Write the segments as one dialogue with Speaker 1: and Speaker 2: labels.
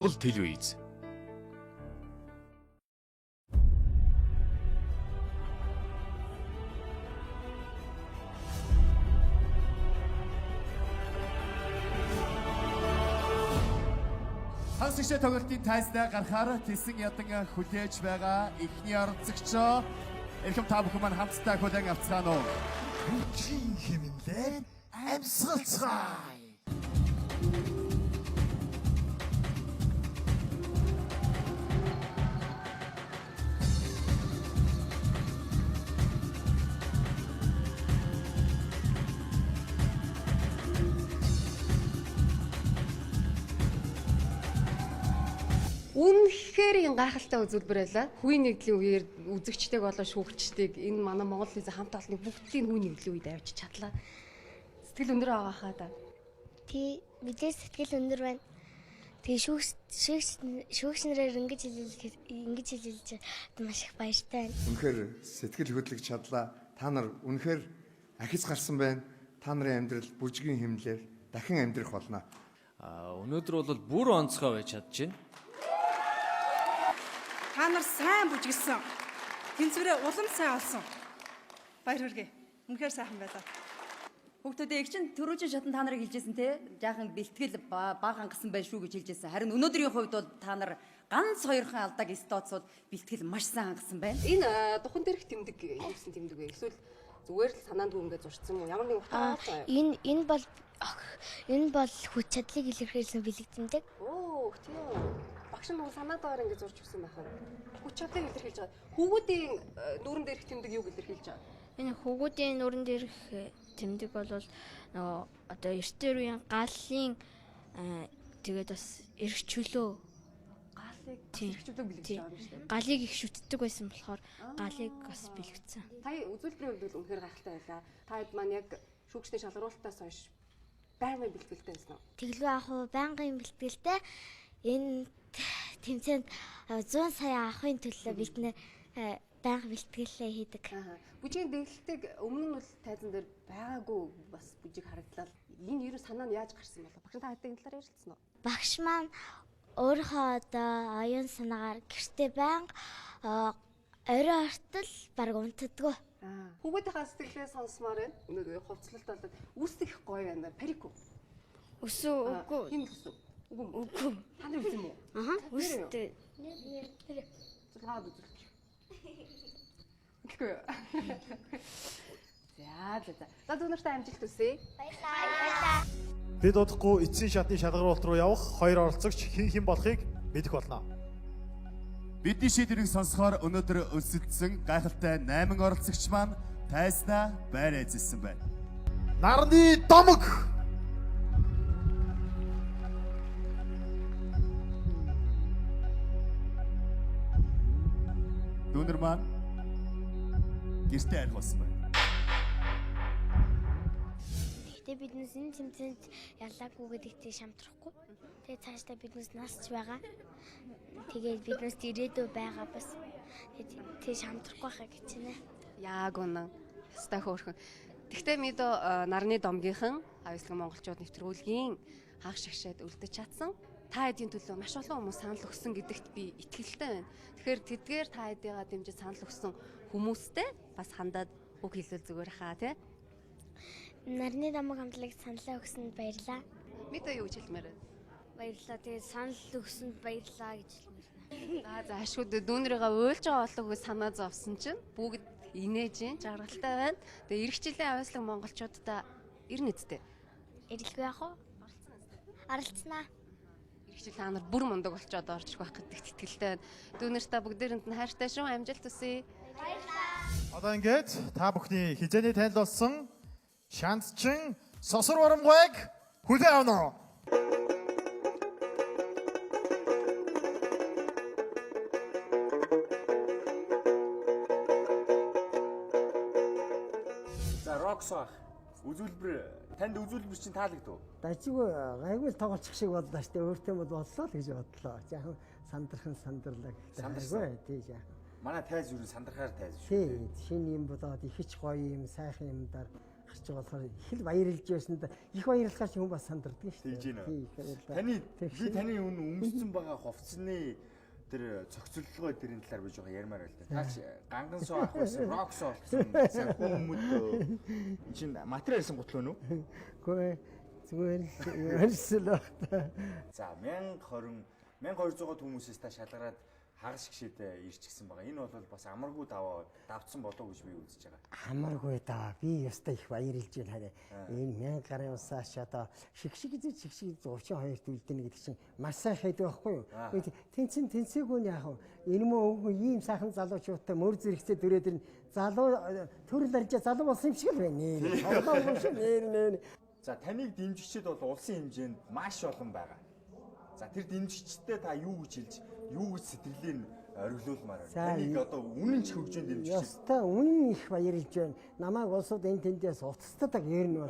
Speaker 1: телевиз.
Speaker 2: Хансагшаа тоглолтын тайзнаа гарахаар тэсэн ядан хүлээж байгаа эхний оролцогчоо эрхэм та бүхэн маань хамтдаа хүлээн авцгаана уу?
Speaker 3: Хүчин хэмнэлээ амьсгалцгаая.
Speaker 4: Үнэхээр гайхалтай үзүүлбэр байлаа. Хүйн нэгдлийн үеэр үзэгчтэйг болон шүүгчтэйг энэ манай Монгол Лиза хамт олонны бүгдийг хүйн нэгдлийн үед авчиж чадлаа. Сэтгэл өндөр байгаа хаа да.
Speaker 5: Мэдээ сэтгэл өндөр байна. Тэгээ шүүгчнэрээр ингэж хэлэлж маш их баяртай байна.
Speaker 3: Үнэхээр сэтгэл хөдлөж чадлаа. Та нар үнэхээр ахиц гарсан байна. Та нарын амьдрал бүжгийн хэмнэлээр дахин амьдрах болно.
Speaker 1: Өнөөдөр бол бүр онцгой байж чадчихэв.
Speaker 6: Та нар сайн бүжгэлсэн. Тэнцвэрээ улам сайн олсон. Баяр хүргэе. Үнэхээр сайхан байлаа.
Speaker 7: Хүүхдүүдээ чинь төрүүлж шатан та нарыг хэлжсэн те. Жаахан бэлтгэл баахан гасан байх шүү гэж хэлжсэн. Харин өнөөдрийн хувьд бол та нар ганц хоёрхан алдааг стооцоод бэлтгэл маш сайн хангасан байна.
Speaker 4: Энэ духан дээрх тэмдэг юу гэсэн тэмдэг вэ? Эсвэл зүгээр л санаанд үнгээ зурцсан юм уу? Ямар нэг утгаа байна?
Speaker 5: Энэ бол хүч чадлыг илэрхийлсэн бэлэг тэмдэг.
Speaker 4: Оо, тийм үү. Багш нь санаадаар ингэ зурж өгсөн байх нь. Хүч чадлыг илэрхийлж байгаа. Хүүгүүдийн нүүрэн дээрх тэмдэг юу илэрхийлж байгаа?
Speaker 5: Энэ хүүгүүдийн нүүрэн дээрх тэмдэг бол нөгөө одоо эртний үеийн галлын тэгээд бас эрх чөлөө
Speaker 4: Эрхчлөлөө бэлэгдэж байгаа юм шүү дээ.
Speaker 5: галыг их шүтдэг байсан болохоор галыг бас бэлэгдсэн.
Speaker 4: Та үзүүлбэрийн хувьд бол үнэхээр гайхалтай байлаа. Та хэд маань яг шүүгчний шалгаруулалтаас хойш байнгын бэлтгэлтэй байсан уу?
Speaker 5: Тэглүү ах уу байнгын бэлтгэлтэй энэ тэмцээнд 100 сая авахын төлөө бид нэ байнга бэлтгэлээ хийдэг.
Speaker 4: Бүжгийн дэглэлтийг өмнө нь бол тайзан дээр байгаагүй бас бүжиг харагдлаа. Энэ ерөө санаа нь яаж гарсан болов? Багш та хэдийн талаар ярилцсан уу?
Speaker 5: Багш маань өөрийнхөө одоо оюун санаагаар гэртээ байнга орой ортол баг унтдаггүй.
Speaker 4: Хүүгүүдийнхээ сэтгэлээ сонсомоор байна. Өнөөдөр хувцлалт болоод үсэх гоё байна. Парику.
Speaker 5: Өсөө үгүй.
Speaker 4: Хин өсөө.
Speaker 5: Үгүй.
Speaker 4: Та нар үзэн үү?
Speaker 5: Үстэй.
Speaker 4: Зулгаад үзүүлж. Гэхгүй. За дүүнэртээ амжилт хүсье.
Speaker 5: Баярлалаа.
Speaker 8: Бид удахгүй эцсийн шатны шалгаруулалт руу явах хоёр оролцогч хэн болохыг мэдэх болно.
Speaker 2: Бидний шийдвэрийг сонсохоор өнөөдөр өлсөлдсөн гайхалтай 8 оролцогч маань тайзнаа байр эзэлсэн байна.
Speaker 8: Нарны домог.
Speaker 2: Дүүнер маань гэртээ арх болсон байна.
Speaker 5: Гэтэ биднес энэ тэмцээнд ялаагүй гэдэгтээ шамтрахгүй. Тэгээ цаашдаа биднес насч байгаа. Тэгээд биднес ирээдүй байгаа бас. Тэгээ шамтрахгүй байхаа гэж байна.
Speaker 4: Яг үнэн. Ястай хөөрхөн. Тэгтээ мэдөө нарны домгийнхан авьяаслаг монголчууд нэвтрүүлгийн хаах шагшаад үлдэж чадсан. Та хэдийн төлөө маш олон хүмүүс санал өгсөн гэдэгт би итгэлтэй байна. Тэгэхээр тэдгээр та хэдийгаа дэмжиж санал өгсөн хүмүүстэй бас хандаад үг хэлвэл зүгээр хаа тий.
Speaker 5: Нарны домог хамтлагт саналаа өгсөнд баярлаа.
Speaker 4: Мэдээ юу гэж хэлмээр байна?
Speaker 5: Баярлалаа. Тэгээ санал өгсөнд баярлалаа гэж хэлмээр.
Speaker 4: За ашгүй дүүнэрийгээ уйлж байгаа болоогүй санаа зовсон чинь бүгд инээж жаргалтай байна. Тэгээ эх жилийн авьяаслаг монголчуудаа ирнэ үсттэй.
Speaker 5: Ирэлгүй яах вэ? Аралцснаа.
Speaker 4: Эх жил та нар бүр мундаг болчоод орж ирэх байх гэдэгт итгэлтэй байна. Дүүнэртээ бүгдээрэнд нь хайртай шүү. Амжилт хүсье.
Speaker 8: Одоо ингээд та бүхний хизээний танил болсон шантчин сосор барамгайг хүлээн авна.
Speaker 9: За Роксо танд үзүүлбэр чинь таалагдав.
Speaker 10: Дажгүй гайгүй тоглочих шиг боллоо штэ өөртөө бол боллоо л гэж бодлоо. Жаахан сандарлаа гэхдээ тий жаахан.
Speaker 9: Манай тайз юу сандрахаар тайз шүү.
Speaker 10: Тий шинэ юм болоод их ч гоё юм сайхан юмдаар гарч байгаа болохоор их л баярлж байсанд их баярлахаар чи хүн бас сандардаг шүү дээ.
Speaker 9: Тэгж байна.
Speaker 10: Тий, их баярлалаа.
Speaker 9: Таны өмссөн байгаа хувцсны тэр цогцоллогоо тэрийн талаар биж байгаа ярмаар байл та. Таач ганган суу авах байсан, рок суу болсон. Сайн хүмүүд чинь материал хэлсэн гутлаа нү?
Speaker 10: Үгүй зүгээр л ярьслаа.
Speaker 9: За 1200 хүмүүсээс та шалгараад хагас гişэд ирчихсэн байгаа. Энэ бол бас амаргүй давтсан болоо гэж би үзэж байгаа.
Speaker 10: Амаргүй да. Би ястай их баярлж байна хараа. Энэ 1000 гарын усаач одоо шигшиг 32-т үлдэнэ гэдэг чинь маш сайн хайдаг байхгүй юу? Тэнцээгүй яах вэ? Энэ мөө өвгөө ийм сайхан залуучуудтай мөр зэрэгцээ дүрээд ирнэ. Залуу төрөл арьжаа залуу болсон юм шиг л байна. Одоо юм шиг нэр.
Speaker 9: За таныг дэмжигчид бол улсын хэмжээнд маш олон байгаа. За тэр дэмжигчтэй та юу гэж хэлж, юу гэж сэтгэлийг оргилуулмаар байна. Таныг одоо үнэн ч хөгжөөнд дэмжиж.
Speaker 10: Яста үнэн их баярлж байна. Намайг улсууд энэ тэндээс уцтдаг ер нь бол.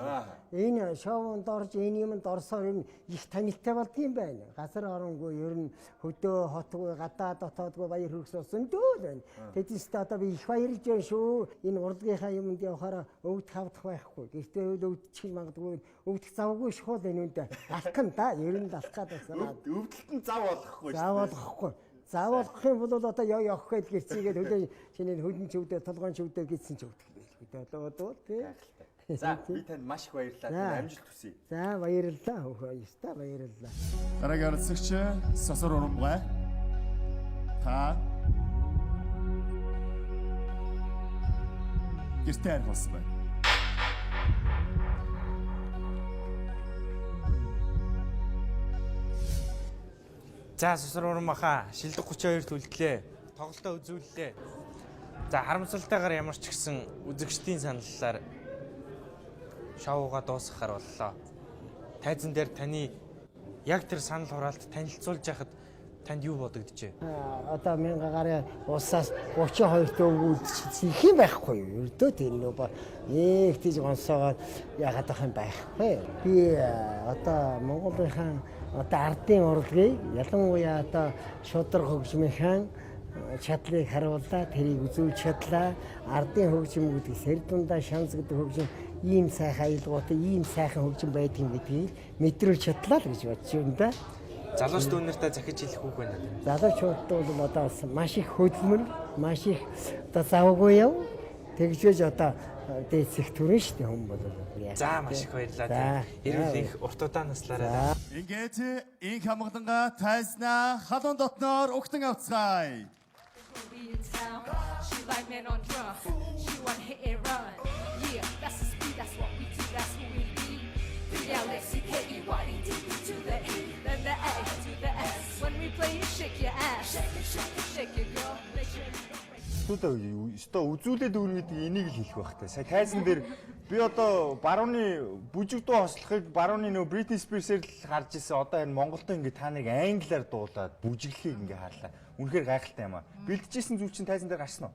Speaker 10: Энэ шоунд орж энэ юмд орсоор ер нь их танилтай болдгийм байна. Газар оронгүй ер нь хөдөө хотгүй гадаад дотоодгүй баяр хөргөс өндөө л байна. Тэднээс одоо би их баярлж байна шүү. Энэ урлагийнхаа юмд явахаараа өвдөх хавдах байхгүй. Гэртээ өвдчих магадгүй өвдөх завгүй шхуул энэ үндэ. Алах нь да ер нь алах гад байна.
Speaker 9: Өвдөлтөнд зав болгохгүй.
Speaker 10: Зав болгохгүй. Заавалгах юм бол одоо явах гээд гэрцгээд хөдөө чиний хөдөн ч өвдөө толгойн ч өвдөө гэсэн ч өвдөх байлгүй одоо тий.
Speaker 9: За би танд маш их баярлалаа. Амжилт хүсье.
Speaker 10: За баярлалаа хөөе. Яста баярлалаа.
Speaker 2: Дараагийн оролцогч Сосор Урамгай. Та гэртээ болсон байна.
Speaker 11: За Сосор Урамхаа шилдэг 32-т үлдлээ. Тоглолтоо үзүүллээ. За харамсалтайгаар ямар ч гэсэн үзэгчдийн саналлаар шоугаа дуусгахаар боллоо. Тайзан дээр таны яг тэр санал хураалт танилцуулж яхад танд юу бодогдчихэ?
Speaker 10: Одоо 1000 гарын усаас 32-т өвүүлчих их юм байхгүй юу? Өрдөө тэр нөө нэг тийж гонсоогоод ягаад ах юм байхгүй. Би одоо Монголынхаа одоо ардын урлагийг ялангуяа одоо шудраг хөгжмийнхаа чадлыг харууллаа, тэрийг үзүүлж чадлаа. Ардын хөгжим гэдэг сэр дундаа шанс гэдэг хөгжим ийм сайхан аялгуутай, ийм сайхан хөгжим байдгийг гэдгийг мэдрүүлж чадлаа л гэж бодож байна да.
Speaker 11: Залууч дүүнэртээ захиж хэлэх үг байна.
Speaker 10: Залуучууд бол одоо маш их хөдөлмөр, маш их одоо завгүй яв. Тэгжээж одоо дээцэх түрэн штэ хүн бол.
Speaker 11: За маш их баярлалаа. Эрүүл их урт удаан наслаарай.
Speaker 2: Ингээд инх хамгаданга тайснаа халуун дотноор өгтөн авцгаая.
Speaker 9: Өстө үзүүлээд өгнө гэдэг энийг л хэлэх байх та. Сая тайзан дээр би одоо барууны бүжиг дуу хослохыг барууны нөө Britney Spears-ээр л харж ирсэн. Одоо энэ Монголдо ингээ та нарыг англиар дуулаад бүжиглэхийг ингээ харлаа. Үнэхээр гайхалтай юм аа. Бэлдэжсэн зүйл чинь тайзан дээр гарсан уу?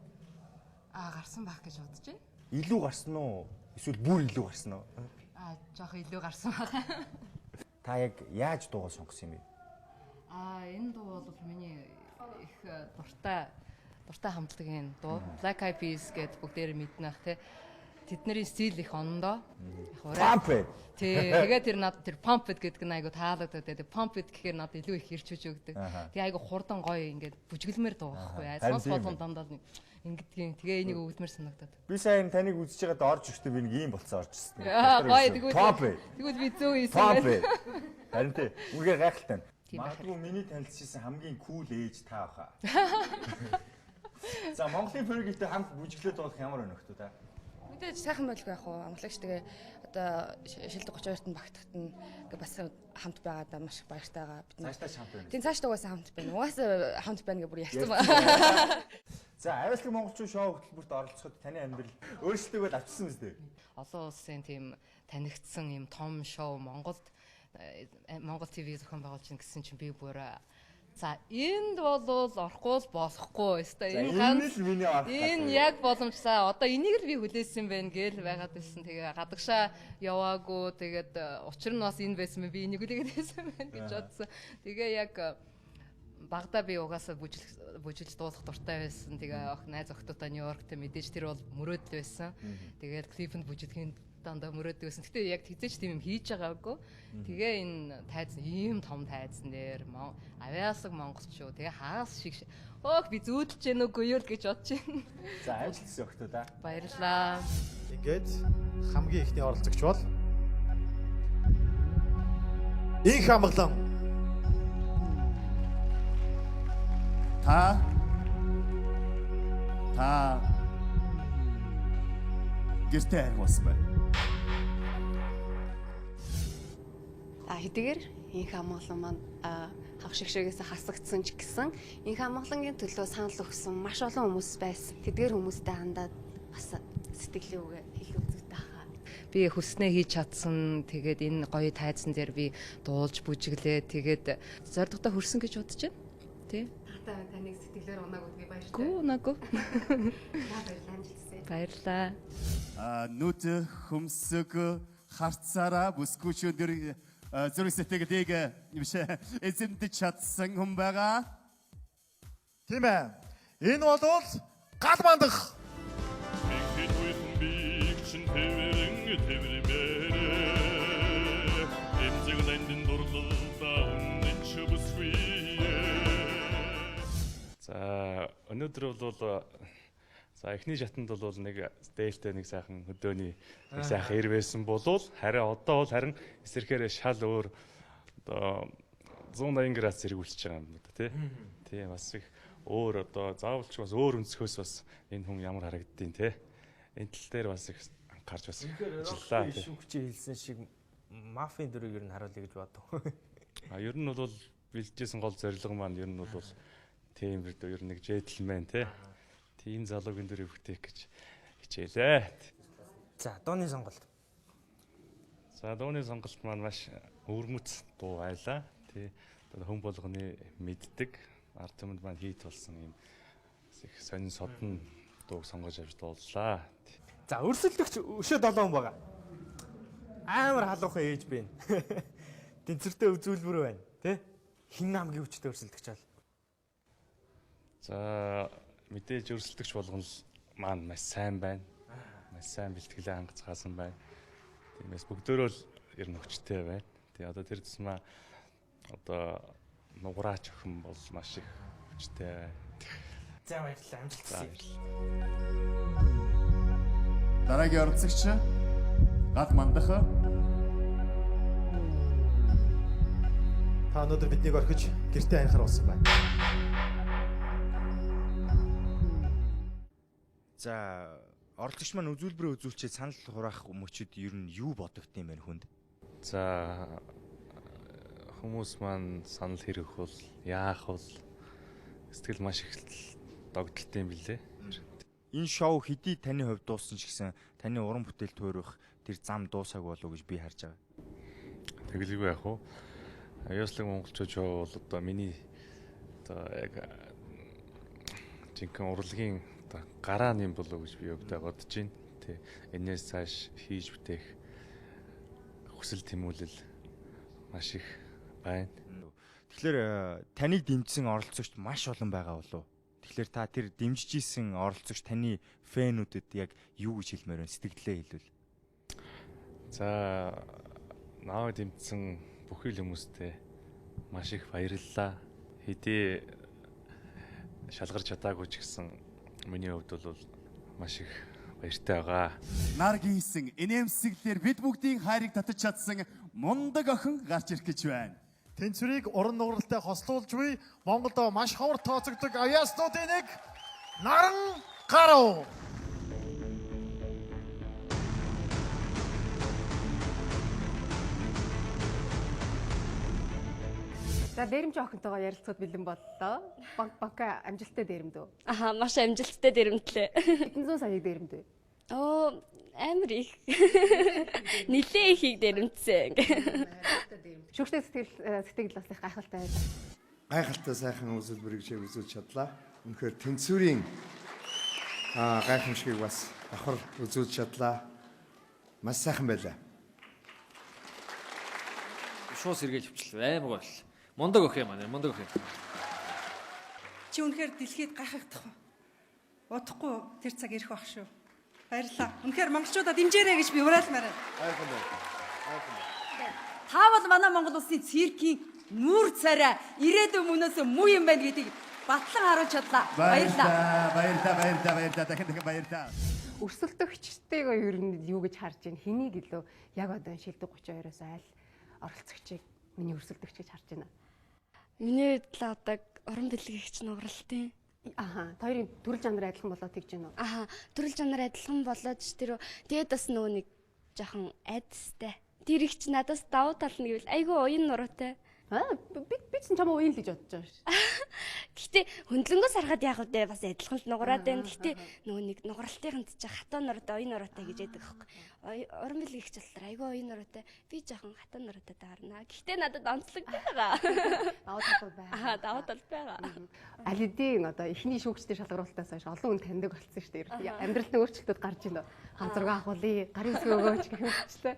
Speaker 12: Гарсан байх гэж бодож байна.
Speaker 9: Илүү гарсан уу? Эсвэл бүр илүү гарсан уу?
Speaker 12: Жоох илүү гарсан байна.
Speaker 9: Та яг яаж дуугаа сонгосон юм бэ?
Speaker 12: Энэ дуу бол миний их дуртай хамтлагийн дуу. Black Eyed Peas гэдэг бүгдээр мэднэх тий. Тэдний стил их ондоо.
Speaker 9: Pump it.
Speaker 12: Тэгээд тэр Pump it гэдэг нь айгу таалагдаад тэгээд Pump it гэхээр надад илүү их хэрчүүж өгдөг. Тэгээ айгу хурдан гоё ингээд бүжгэлмээр дуу байхгүй. Сонс болгон дандаа ингэдгийн тэгээ энийг өвдмөр санагдаад.
Speaker 9: Би сайн таныг үзэж байгаад орж өгтөө би нэг ийм болцоо орж ирсэн.
Speaker 12: Гоё тэгвэл би зөө ийсэн.
Speaker 9: Харин тий. Үнэхээр гайхалтай. Магадгүй миний танилцсан хамгийн кул ээж та баха. За Монголын Fergie-тэй хамт бүжиглээд болох ямар өнөختөө та?
Speaker 12: Мэдээж сайхан байлгүй яах вэ? Амглагч тэгээ одоо шилдэг 32-т нь багтахт нь бас хамт байгаадаа маш их баяртай байгаа.
Speaker 9: Бид цаашдаа хамт байна.
Speaker 12: Тийм цаашдаа угаасаа хамт байна. Угаасаа хамт байна гэж бүр ярьсан байна.
Speaker 9: За авиаслаг монголчууд шоу хөтөлбөрт оролцоход таны амьдрал өөрчлөлтөө авчирсан үстэй.
Speaker 12: Олон улсын тийм танигдсан юм том шоу Монгол ТV зохион байгуулж гэсэн чинь би бүр за энд бол орохгүй болохгүй өстой энэ яг боломжтой одоо энийг л би хүлээсэн байх гээл байгаад байсан. Тэгээ гадагшаа яваагүй тэгээд учир нь бас энэ байсан би энийг хүлээгээд байсан байх гэж бодсон. Тэгээ яг багада би угаасаа бүжиглж дуулах дуртай байсан. Тэгээ найз охтуудаа Нью-Йоркт мэдээж тэр бол мөрөөдөл байсан. Тэгээд Клиффэнд бүжиглэхийн дандаа мөрөөдөг байсан. Гэтэ яг тэгзээч тийм юм хийж байгаагүй. Тэгээ энэ тайз ийм том тайзан дээр авиасаг монголчуу тэгээ хагас шиг өөх би зүүдэлж гэнэ үгүй юу гэж бодож байна.
Speaker 9: За ажилтсан өгтөө да.
Speaker 12: Баярлалаа.
Speaker 8: Ингээд хамгийн ихний оролцогч бол Инх амглан.
Speaker 2: Та гэртээ арх болсон байна.
Speaker 4: Хэдийгээр инх амгалан маань хав шигшээс хасагдсан ч гэсэн инх амгалангийн төлөө санал өгсөн маш олон хүмүүс байсан. Тэдгээр хүмүүстэй хандаад бас сэтгэлийн үгээ хэлэх үзэгтэй хаа.
Speaker 12: Би хүснээ хийж чадсан. Тэгээд энэ гоё тайзан дээр би дуулж бүжиглээ. Тэгээд зоригтой хүрсэн гэж бодож байна. Тий?
Speaker 4: Таныг сэтгэлээр унаагүй би баярлалаа.
Speaker 12: Гүү унаагүй.
Speaker 4: Баярлалаа.
Speaker 2: Нүд хөмсөг харцаараа бүсгүүчүүдэр зүрх сэтгэлийг биш эзэмдэж чадсан хүн байгаа.
Speaker 8: Тийм ээ. Энэ бол гал мандах.
Speaker 13: За өнөөдөр бол за эхний шатанд бол нэг дээлтэй нэг сайхан хөдөөний нэг сайхан ир байсан болвол харин одоо бол харин эсрэхээр шал өөр одоо 180 градус зэрэгүүлж байгаа юм да тий. Тийм бас их өөр одоо заавалч бас өөр өнцгөөс бас энэ хүн ямар харагддیں۔ Тий. Энэ тал дээр бас их анхаарч бас ажиллаа тий.
Speaker 11: Шүүгчийн хэлсэн шиг мафийн дөрөв ер нь харуулъя гэж бодов.
Speaker 13: Ер нь бол бэлдээсэн гол зорилго маань ер нь бол тийм ер нь нэг джентльмен тий. Тийм залуугийн дөрөв бүтээх гэж хичээлээ.
Speaker 11: За дууны сонголт.
Speaker 13: За дууны сонголт маань маш өвөрмөц дуу байлаа. Тий. Хүн болгоны мэддэг ард түмэнд маань хийт болсон юм их сонин содон дууг сонгож авч дууллаа.
Speaker 11: За өрсөлдөгч өшөө 7 хүн байгаа. Амар халуухан ээж бэ. Тэнцвэртэй үзүүлбэр байна, тий? Хин намгийн хүчтэй өрсөлдөгч бол.
Speaker 13: За мэдээж өрсөлдөгч болгон л маань маш сайн байна. Маш сайн бэлтгэлээ хангацгаасан байна. Тиймээс бүгдөө л ер нь хүчтэй байна. Тэгээ одоо тэр тусмаа одоо нугараач охин бол маш их хүчтэй байна.
Speaker 11: За баярлалаа, амжилт хүсье.
Speaker 2: Дараагийн оролцогч гал мандах.
Speaker 8: Та өнөөдөр биднийг орхиж гэртээ анхаар болсон байна.
Speaker 9: За оролцогч маань үзүүлбэрээ үзүүлчихэд санал хураах мөчөд ер нь юу бодогд юм бэ хүнд?
Speaker 13: За хүмүүс маань санал хэрэг бол яах бол сэтгэл маш их догдолтой юм билээ.
Speaker 9: Энэ шоу хэдий таны хувьд дууссан ч гэсэн таны уран бүтээл туурах тэр зам дуусаагүй болов гэж би харж байгаа.
Speaker 13: Тэгэлгүй яах вэ? Аюулслаг монголчууд шоу бол одоо миний одоо яг жинхэнэ урлагийн одоо гараа юм болов гэж би өвдө бодож байна. Тэ энэс цааш хийж бүтээх хүсэл тэмүүлэл маш их байна.
Speaker 9: Тэгэхээр таныг дэмжсэн оролцогч маш олон байгаа болов. Тэгэхээр та тэр дэмжиж исэн оролцогч таны фэнүүдэд яг юу гэж хэлмээр байна? Сэтгэлдээ хэлвэл.
Speaker 13: За наа дэмжсэн бүхий л хүмүүстээ маш их баярлалаа. Хэдий шалгарч чадаагүй ч гэсэн миний хувьд бол маш их баяртай байгаа.
Speaker 2: Нар гийсэн инээмсэглэлээр бид бүгдийн хайрыг татаж чадсан мундаг охин гарч ирэх гэж байна.
Speaker 8: Тэнцвэрийг уран нугаралтай хослуулж буй Монголд маш ховор тооцогддог авиаснуудын нэг Наран гарав.
Speaker 4: За дээрэмч охинтойгоо ярилцахад бэлэн боллоо. Банк амжилттай дээрэмдөө.
Speaker 5: Аха, маш амжилттай дээрэмдлээ.
Speaker 4: Хэдэн зуун саяг дээрэмдөө.
Speaker 5: Оо, амар их. Нилээ ихийг дээрэмдсэн.
Speaker 4: Шүүгчтэй сэтгэл бас их гайхалтай байлаа.
Speaker 3: Гайхалтай сайхан үзүүлбэрийг үзүүлж чадлаа. Үнэхээр тэнцвэрийн гайхамшигыг бас давхар үзүүлж чадлаа. Маш сайхан байлаа.
Speaker 1: Шууд сэргийлж хвчлээ. Аймаг бол. Мундаг өх юм аа, мундаг өх юм.
Speaker 6: Чи үнэхээр дэлхийд гайхагдах уу? Удахгүй тэр цаг ирэх байх шүү. Баярлалаа. Үнэхээр монголчуудаа дэмжээрэй гэж би уриалмаар байна.
Speaker 7: Та бол манай Монгол улсын циркийн нүүр царай ирээдүйн мөнөөс муу юм байна гэдгийг батлан харуулж чадлаа. Баярлалаа.
Speaker 2: Баярлалаа. Дахин баярлалаа.
Speaker 4: Өрсөлдөгчтэйгээ ер нь юу гэж харж байна? Хэнийг илүү яг одоо шилдэг 32-оос айл оролцогчийг миний өрсөлдөгч гэж харж байна.
Speaker 5: Миний хувьд л одоо уран бэлгэгч нугралтын.
Speaker 4: Аха, хоёрын төрөл жанр адилхан болоод тэгж байна уу?
Speaker 5: Аха, төрөл жанр адилхан болоод ч тэр тэгээд бас нөгөө нэг жоохон айдастай. Тэр их ч надаас давуу тал нь гэвэл айгүй уян нуруутай.
Speaker 4: Би ч чамаа уян л гэж бодож байгаа ш.
Speaker 5: Гэхдээ хөндлөнгөөс харахад яг үдэ бас адилхан л нугараад байна. Гэхдээ нөгөө нэг нугралтынханд ч хатуу нуруутай, уян нуруутай гэж яддаг аахгүй. Уран бэлгэгч болохоор айгүй уян нуруутай. Би жоохон хатуу нуруутай даарна. Гэхдээ надад онцлог байгаа.
Speaker 4: Давуу тал байгаа.
Speaker 5: Аа, давуу тал байгаа.
Speaker 4: Алидийн одоо эхний шүүгчдийн шалгаруултаас хойш олон хүн таньдаг болсон шүү дээ. Амьдралын өөрчлөлтүүд гарч байна. Ганцурга ахуулъя, гарын үсгээ өгөөч гэх мэтчлээ.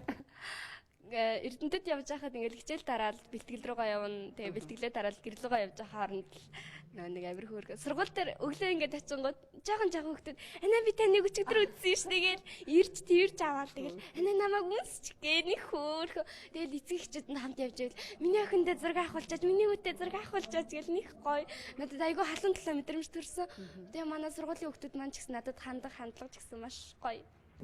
Speaker 5: Эрдэнэтэд явж байхад ингээл хичээл дараал бэлтгэл рүүгээ явна. Тэгээ бэлтгэлээ дараал гэр рүүгээ явж байгаа хооронд нэг амир хөөрхө. Сургууль дээр өглөө ингээд очингууд жоохон хүүхдүүд "Анаа би таныг өчигдөр үзсэн ш" тэгэл ирж тэрж аваад тэгэл "Анаа намайг үнсч" гээ нэг хөөрхө. Тэгэл эцэг эхчүүд нь хамт явж байвал "Миний охиндээ зураг авахулчаад, миний үедээ зураг авахулчаад" гэл нэг гоё. Надад айгүй халуун талаа мэдрэмж төрсөн. Тэгээ манай сургуулийн хүүхдүүд маань ч гэсэн надад хандлага ч гэсэн маш гоё.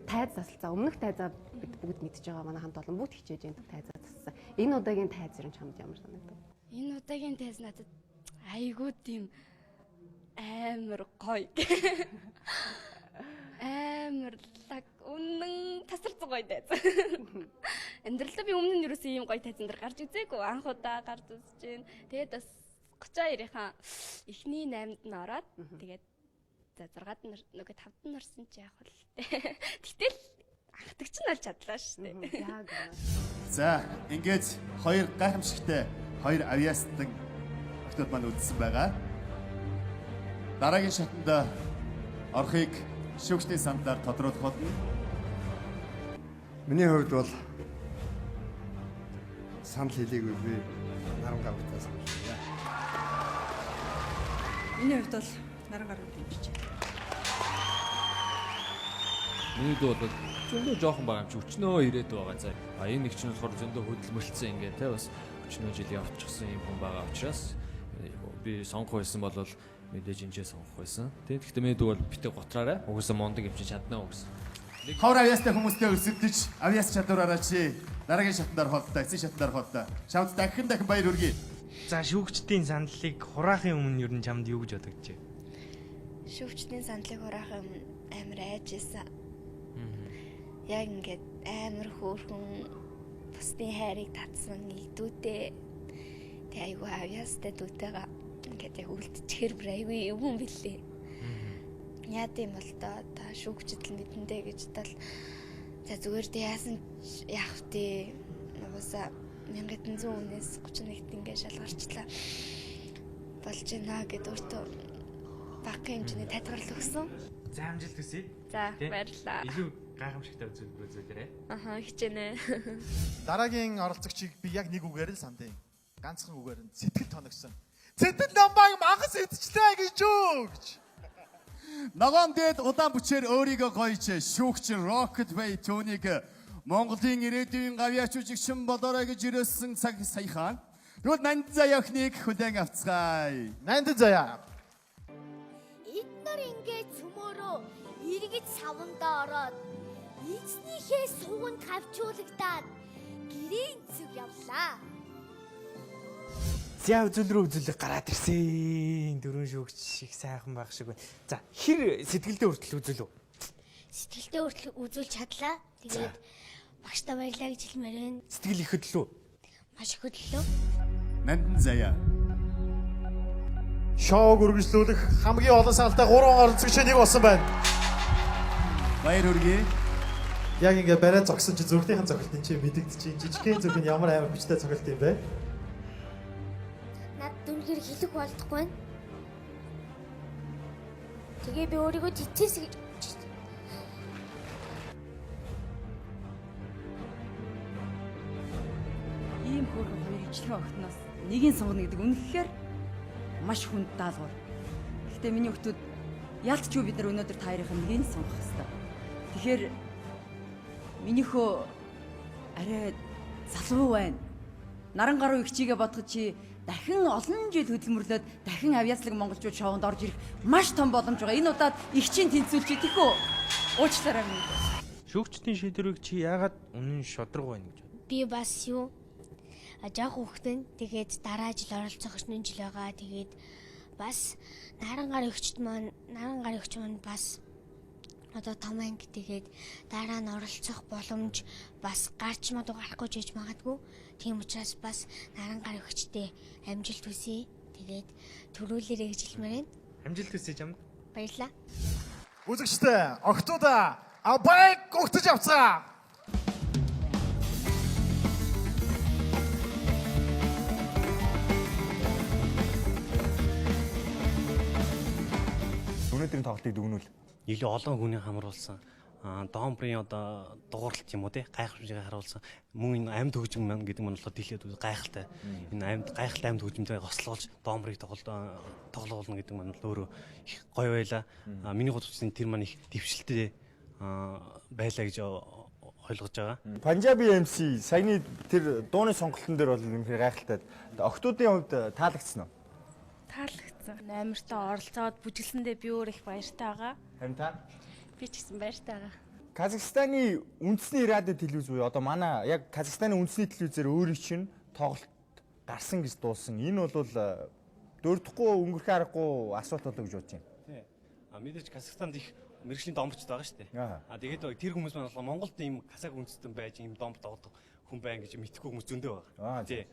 Speaker 4: Тайз засалцаа. Өмнөх тайзаа бид бүгд мэдж байгаа. Манай хамт олон бүгд хичээж энэ тайзаа зассан. Энэ удаагийн тайз ер нь чамд ямар санагдав?
Speaker 5: Энэ удаагийн тайз надад айгүй тийм амар гоё. Амар лаг үнэн тасарсан гоё тайз. Амьдралдаа би өмнө нь юу ч ийм гоё тайзан дээр гарч үзээгүй. Анх удаа гарч үзэж байна. Тэгээд бас 32-ийнхаа эхний 8-д нь ороод тэгээд за 6-д нөгөө 5-д нь орсон чи яг л тэгтэл анхдагч нь олж чадлаа шүү дээ.
Speaker 4: Яг.
Speaker 2: За, ингээд хоёр гайхамшигтай хоёр авьяастан охтууд маань үлдсэн байгаа. Дараагийн шатанд орохыг шүүгчдийн сандаар тодруулах болно.
Speaker 3: Миний хувьд бол санал хэлээгүй би Нарангар утаа санал хэлье.
Speaker 6: Миний хувьд бол Нарангар дэмжиж байна.
Speaker 1: Миний дуу бол зөндөө жоохон байгаа юм чи өчнөө ирээд байгаа заа. Энэ нэг чинь болохоор зөндөө хөдөлмөрлцсөн ингээ те бас өчнөө жил явчихсан юм хүн байгаа учраас би сонгох байсан бол мэдээж энэчээ сонгох байсан. Тэгэхдээ миний дуу бол битээ готраарай. Угсаа мондөг юм чи чаднаа угс.
Speaker 2: Хавар авьяастай хүмүүстэй өрсөлдөж авьяас чадвараараа чи дараагийн шатанд орохтой, эцсийн шатанд орохтой. Чамд дахин баяр хүргэе.
Speaker 11: За шүүгчдийн сандлыг хураахын өмнө ер нь чамд юу гэж бодогдчихэ?
Speaker 5: Шүүгчдийн сандлыг хураахын өмнө амар айжсэн. Яг ингээд амар хөөрхөн бусдын хайрыг татсан илдүүтэй. Тэг айгүй авьяастай дүүтэйгээ ингээд яг үлдчихэр бүр айгүй юм билээ. Яа тийм бол та шүүгчд л мэдэндээ гэж тал за зүгээр дээ яасан яах вэ? Нугасаа 1100 үнээс 31-т ингээд шалгарчлаа. Болж байна гэд өөртөө багын хэмжээний тайлбарлал өгсөн.
Speaker 11: За амжилт хүсье.
Speaker 5: За баярлалаа.
Speaker 11: Илүү гайхамшигтай үзүүлбэр үзүүлээрэй.
Speaker 5: Аха хичээнэ.
Speaker 8: Дараагийн оролцогчийг би яг нэг үгээр л сандын. Ганцхан үгээр нь сэтгэл тоногсон. Цэтэл намайг мангас идчихлээ гэж өгч.
Speaker 2: Ногоон дээд удаан бүчээр өөрийгөө гоёч шүүгч Rocket Bay Tony-г Монголын ирээдүйн гавьяач жүжигчин болоорой гэж ирсэн цаг саяхан. Тэгвэл Нанд Заяа охиныг хүлээн авцгаая.
Speaker 8: Нанд Заяа.
Speaker 14: Эднэр ингээд цөмөөрөө эргэж савндаа ороод эзнийхээ суванд хавчуулагдаад гэрийн зүг явлаа.
Speaker 11: За үзүүлрүү үзүүлэг гараад ирсэн. Дөрөв шүүгч шиг сайхан байх шиг байна. За хэр сэтгэлдээ хүртэл үзүүлв?
Speaker 14: Сэтгэлдээ хүртэл үзүүлж чадлаа. Тэгээд багштай баярлаа гэж хэлмээр байна.
Speaker 11: Сэтгэл их хөдлөө.
Speaker 14: Маш их хөдлөө.
Speaker 2: Нанд Заяа.
Speaker 8: Шоуг үргэлжлүүлэх хамгийн олон саналтай 3 оролцогч нэг болсон байна.
Speaker 2: Баяр хүргэе.
Speaker 8: Яг ингээ барай зогсон чи зүрхнийхэн цохилтын чи мэдэгдчихээн. Жижигхэн зүрх нь ямар амар хүчтэй цохилт юм бэ?
Speaker 14: Над дүнгээр хэлэх болдохгүй. Тэгээ би өөрийгөө тэтээс гэж
Speaker 7: Ийм хөөрхөн хоёр ижлэх охтноос нэгийг сонгоно гэдэг үнэхээр маш хүнд даалгавар. Гэхдээ миний охтууд ялч юу бид нар өнөөдөр та хоёрын нэгийг сонгох хэрэгтэй. Тэгэхээр минийхөө арай залуу байна. Наран гаруй их чигээ бодгож чи дахин олон жил хөдөлмөрлөөд дахин авьяаслаг монголчууд шоунд орж ирэх маш том боломж байгаа. Энэ удаад их чинь тэнцвүүлж идэхүү. Уучлаарай минь.
Speaker 11: Шүүгчдийн шийдвэрийг чи яагаад үнэн шодрог байна гэж бод?
Speaker 14: Би бас юу ажаах хүүхдэн тэгээд дараа жил оролцох 9 жил байгаа. Тэгээд бас наран гар өгчд маань бас одоо том анги тэгээд дараа нь оролцох боломж бас гарч мадуу гарахгүй жиж магадгүй. Тийм учраас бас наран гар өгчдээ амжилт хүсье. Тэгээд төрүүлээрэй гэж хэлмээр байна.
Speaker 11: Амжилт хүсье чамд.
Speaker 14: Баярлалаа.
Speaker 8: Үзэгчдээ октоуда Абайг гогтож авцгаа.
Speaker 9: Өнөөдрийн тоглолтыг дүгнүүл.
Speaker 15: Илүү олон хүний хамруулсан Домбрын одоо дугуурлалт юм уу те гайхамшиг харуулсан мөн энэ амьд хөгжим маань гэдэг нь болохоор дэлхийд гайхалтай энэ гайхалтай амьд хөгжимтэй хослуулж Домбрыг тоглуулна гэдэг нь өөрөө их гоё байла. Миний хувьд тэр маань их дэвшилттэй байлаа гэж ойлгож байгаа.
Speaker 9: Punjabi MC саяны тэр дууны сонголтын дээр бол үнэхээр гайхалтай. Октоудын хувьд таалагдсан уу?
Speaker 16: Таалагдсан. Амартай оролцоод бүжиглсэндээ би өөр их баяртай байгаа.
Speaker 9: Харин та?
Speaker 16: Би ч гэсэн баяртай байгаа.
Speaker 9: Казахстаны үндэсний радио телевиз буюу одоо манай яг Казахстаны үндэсний телевизээр өөрийн чинь тоглолт гарсан гэж дуулсан. Энэ бол дөрөвдөхгүй өнгөрөх аргагүй асуулт болоо гэж бодож байна.
Speaker 15: Тий. Мэдээж Казахстанд их мэрэгжлийн домборчд байгаа шүү дээ. Тэгээд тэр хүмүүс маань болохоор Монголд ийм казах үндэстэн байж ийм домбор тоглох хүн байна гэж мэдхгүй хүмүүс зөндөө байгаа. Тий.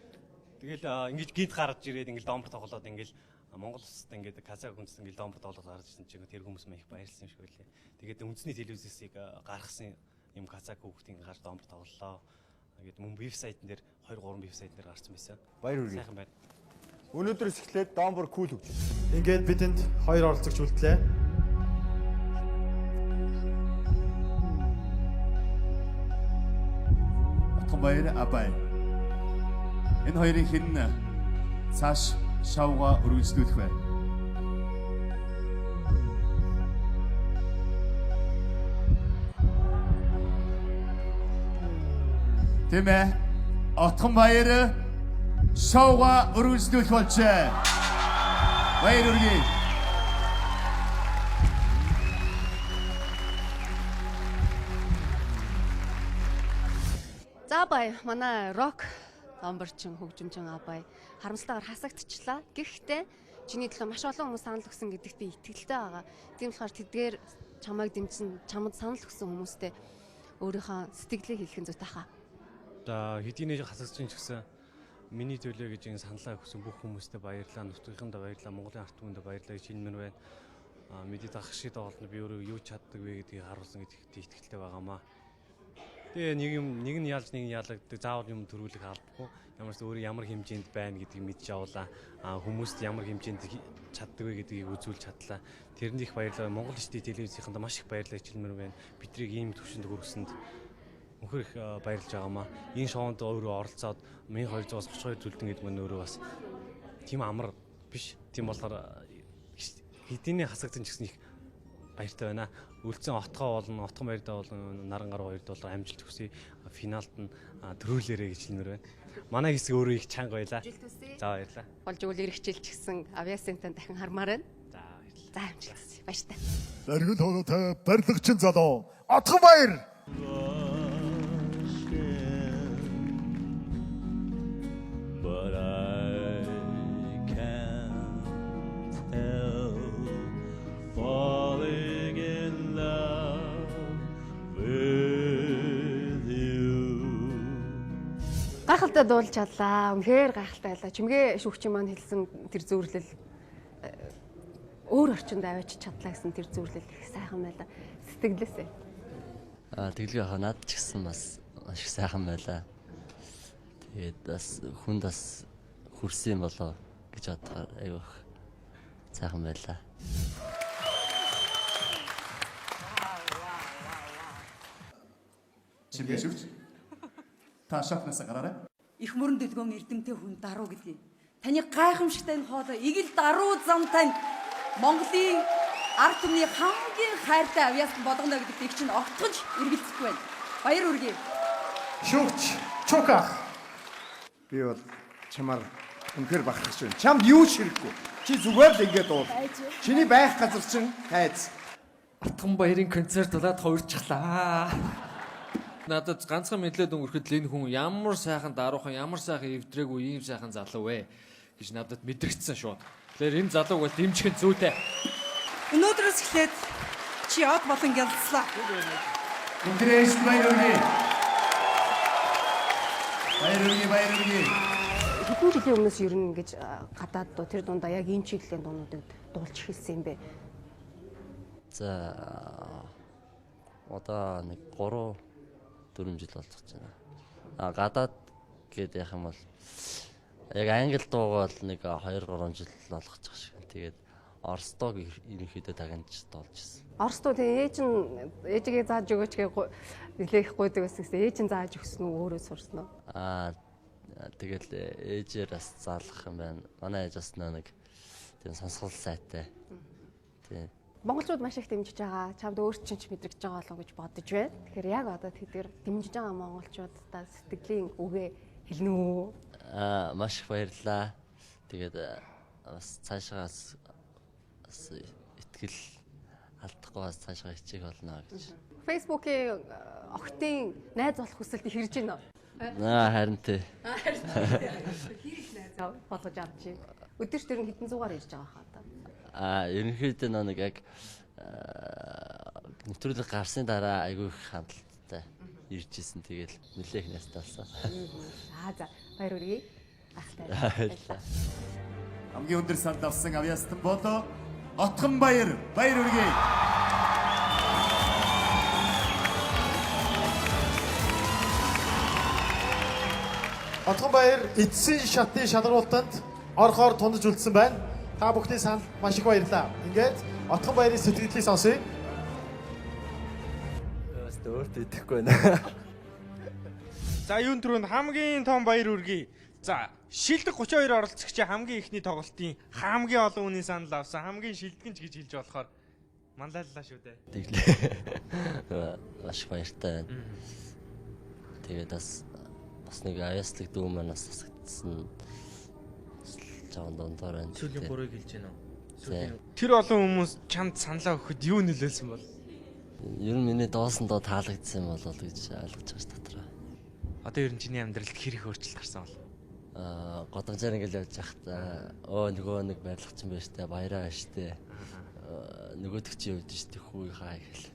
Speaker 15: Тэгэл ингэж гинт гарч ирээд ингээл домбор тоглоод ингээл Монгол улсад ингээд казах үндэстэн ингээл домбор тоглоод гарч ирсэн чинь тэр хүмүүс маань их баярлсан юм шиг байлээ. Тэгээд үндэсний телевизээс гаргасан юм казах хүүхдийн гарч домбор тоглолоо. Ингээд мөн вебсайтн дээр 2-3 вебсайтн дээр гарсан байсан.
Speaker 9: Баяр хүргэе.
Speaker 15: Сайхан байна.
Speaker 9: Өнөөдрөөс эхлээд домбор кул хөгжиж.
Speaker 8: Ингээд бидэнд 2 оролцогч үлдлээ.
Speaker 2: Баяр Абай. Энэ хоёрын хэн цааш шавга үргэлжлүүлэх вэ? Тэмээ Отхон баяр шавга үргэлжлүүлэх болжээ. Баяр үргэлж.
Speaker 4: За бай манай рок домборчин хөгжимчин Абай харамсалтайгаар хасагдчихлаа. Гэхдээ чиний төлөө маш олон хүмүүс санал өгсөн гэдэгт би итгэлтэй байгаа. Тийм болохоор тэдгээр чамайг дэмжсэн, чамд санал өгсөн хүмүүстээ өөрийнхөө сэтгэлээ хэлэх нь зүйтэй хаа.
Speaker 15: За хэдийнэ хасагдсан ч гэсэн миний төлөө гэж энэ саналаа өгсөн бүх хүмүүстээ баярлалаа, нутгийнхандаа баярлалаа, Монголын ард түмэндээ баярлалаа гэж хэлмээр байна. Мэдээд ах шиг тоглолт би өөрөө юу чаддаг вэ гэдгийг харуулсан гэдэгт итгэлтэй байгаамаа. Тэгээ нэг нь ялж нэг нь ялагддаг. Заавал юм төрүүлэх албагүй. Ямар ч өөрөө ямар хэмжээнд байна гэдгийг мэдж авлаа. Хүмүүст ямар хэмжээнд чаддаг вэ гэдгийг үзүүлж чадлаа. Тэрэнд их баярлалаа. Монгол Иштэй телевизийнхэнд маш их баярлалаа хэлмээр байна. Бидрийг ийм төвшөнд хүргэсэнд өнхөр их баярлж байгаамаа. Энэ шоунд өөрөө оролцоод 1232 төлтөн гэдэг нь өөрөө бас тийм амар биш. Тийм болохоор хэдийнэ хасагдсан ч гэсэн их баяртай байна. Үлдсэн отгоо болон отгон баярдаа болон наран гаруй $2 амжилт хүсье. Финалд нь төрүүлээрэй гэж хэлмээр байна. Манай хэсэг өөрөө их чанга байлаа. За баярлалаа.
Speaker 4: Болж өгөл ирэх жил ч гэсэн авиасэнтэн дахин хармаар байна. За баярлалаа. За амжилт хүсье. Баяртай.
Speaker 8: Дэргэл хоноотой барилгачин залуу Отхон баяр.
Speaker 17: But I can't help falling in love with you.
Speaker 4: Гайхалтай дуулж чадлаа. Үнэхээр гайхалтай байлаа. Чимгээ шүүгчийн маань хэлсэн тэр зөвөрлөл өөр орчинд аваач чадлаа гэсэн тэр зөвөрлөл их сайхан байлаа. Сэтгэлээсээ.
Speaker 18: Тэглээ ханаад ч гэсэн бас маш их сайхан байлаа. Тэгээд бас хүнд бас хүрсэн болоо гэж бодохоор айгүй сайхан байлаа.
Speaker 2: Чимээ шүүгч. Та шофнаас гараарай.
Speaker 7: Их мөрөн дэлгөөн эрдэмтэй хүн даруу гэдгийг. Таны гайхамшигтай энэ хоолой игэл даруу зам тань Монголын ард түмний хамгийн хайртай авьяаслан болгоно гэдэг би чинь огтхож эргэлзэхгүй байна. Баяр хүргэе.
Speaker 8: Шүүгч Чука.
Speaker 3: Би бол чамаар үнэхээр бахархаж байна. Чамд юу ч хэрэггүй. Чи зүгээр л ингэж уул. Чиний байх газар чинь хайц.
Speaker 1: Атган баярын концерт болоод хуурчихлаа. Надад ганцхан мэдлээд өнгөрөхөд л энэ хүн ямар сайхан даруухан, ямар сайхан эвдрээгүй ийм сайхан залуу вэ гэж надад мэдрэгдсэн шууд. Тэгэхээр энэ залууг бол дэмжих нь зүйтэй.
Speaker 6: Өнөөдрөөс эхлээд чи од болон гялцлаа.
Speaker 2: Конгресс баяр хүргэе. Баяр хүргэе.
Speaker 4: Хэдэн жилийн өмнөөс ер нь ингэж гадаад дуу тэр дундаа яг энэ чиглэлийн дуунуудыг дуулж эхэлсэн юм бэ?
Speaker 18: За одоо нэг 3-4 жил болж байна. Гадаад гэдэг яах юм бол яг англи дуугаа бол нэг 2-3 жил болгож байгаа шиг. Тэгээд Орос дууг ерөнхийдөө тагнаж дуулж ирсэн.
Speaker 4: Орос дуу тэгээ ээжигээ зааж өгөөч гэ нэлээх гойдог байсан гэсэн. Ээж нь зааж өгсөн үү өөрөө сурсан уу?
Speaker 18: Тэгэл ээжээр бас заалгах юм байна. Манай ээж бас нэг тийм сонсгол сайтай. Тийм.
Speaker 4: Монголчууд маш их дэмжиж байгаа. Чамд өөр чинь ч мэдрэгдэж байгаа болов гэж бодож байна. Тэгэхээр яг одоо тэдгээр дэмжиж байгаа монголчуудаа сэтгэлийн үгээ хэлнэ үү?
Speaker 18: Маш их баярлалаа. Тэгээд бас цаашаас итгэл алдахгүй бас цаашаа хичээх болно гэж.
Speaker 4: Facebook-ийн охтын найз болох хүсэлт хэрж байна уу?
Speaker 18: Харин тий.
Speaker 4: Хэрэг найз болгож авчи. Өдөрт тэр нь хэдэн зугаар ирж байгаа хаа одоо?
Speaker 18: Ерөнхийдөө нэг яг нэвтрүүлэг гарсны дараа айгүй их хандлттай ирж исэн. Тэгэл нэлээх настай болсон.
Speaker 4: За баяр хүргэе.
Speaker 18: Баярлалаа.
Speaker 2: Хамгийн өндөр санд авсан авьяастан болоо Отгон баяр хүргэе.
Speaker 8: Отгон баяр эцсийн шатын шалгуултанд орохоор тундаж үлдсэн байна. Та бүхний санал маш их баярлалаа. Ингээд Отгон баярын сэтгэлдлийг сонсъё.
Speaker 18: Өөртөө идэхгүй байна.
Speaker 11: За юун түрүүнд хамгийн том баяр хүргэе. За шилдэг 32 оролцогчийн хамгийн ихний тоглолтын хамгийн олон үнийн санал авсан хамгийн шилдэгч гэж хэлж болохоор манлайллаа шүү дээ.
Speaker 18: Тэглээ. Маш баяртай байна. Тэгээд бас нэг авьяаслаг дүү маань бас тасагдсан. Чаан дондор байна.
Speaker 11: Сүүлийн 3-ыг хэлж байна уу? Тэр олон хүмүүс чамд саналаа өгөхөд юу нөлөөлсөн бол?
Speaker 18: Ер нь миний доосон доо таалагдсан болол гэж ойлгож байгаа дотроо.
Speaker 11: Одоо ер нь чиний амьдралд хэрэг өөрчлөлт гарсан бол?
Speaker 18: Годамжаар ингээл явж байхдаа нөгөө нэг барилгачин байж таа баяраа штэ. Нөгөөдөг чи явж штэ хүү хаа гэл.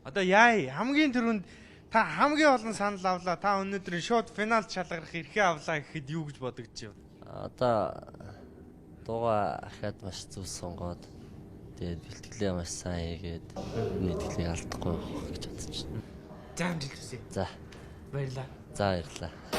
Speaker 11: Одоо яа хамгийн түрүүнд та хамгийн олон санал авлаа. Та өнөөдөр шууд финалд шалгарах эрхээ авлаа гэхэд юу гэж бодогдож байна?
Speaker 18: Одоо дууга ахаад маш зүг сонгоод тэгээд бэлтгэлээ маш сайн хийгээд нийтгэлийг алдахгүй гэж бодож байна.
Speaker 11: За амжилт хүсье.
Speaker 18: За.
Speaker 11: Баярлалаа.
Speaker 18: За баярлалаа.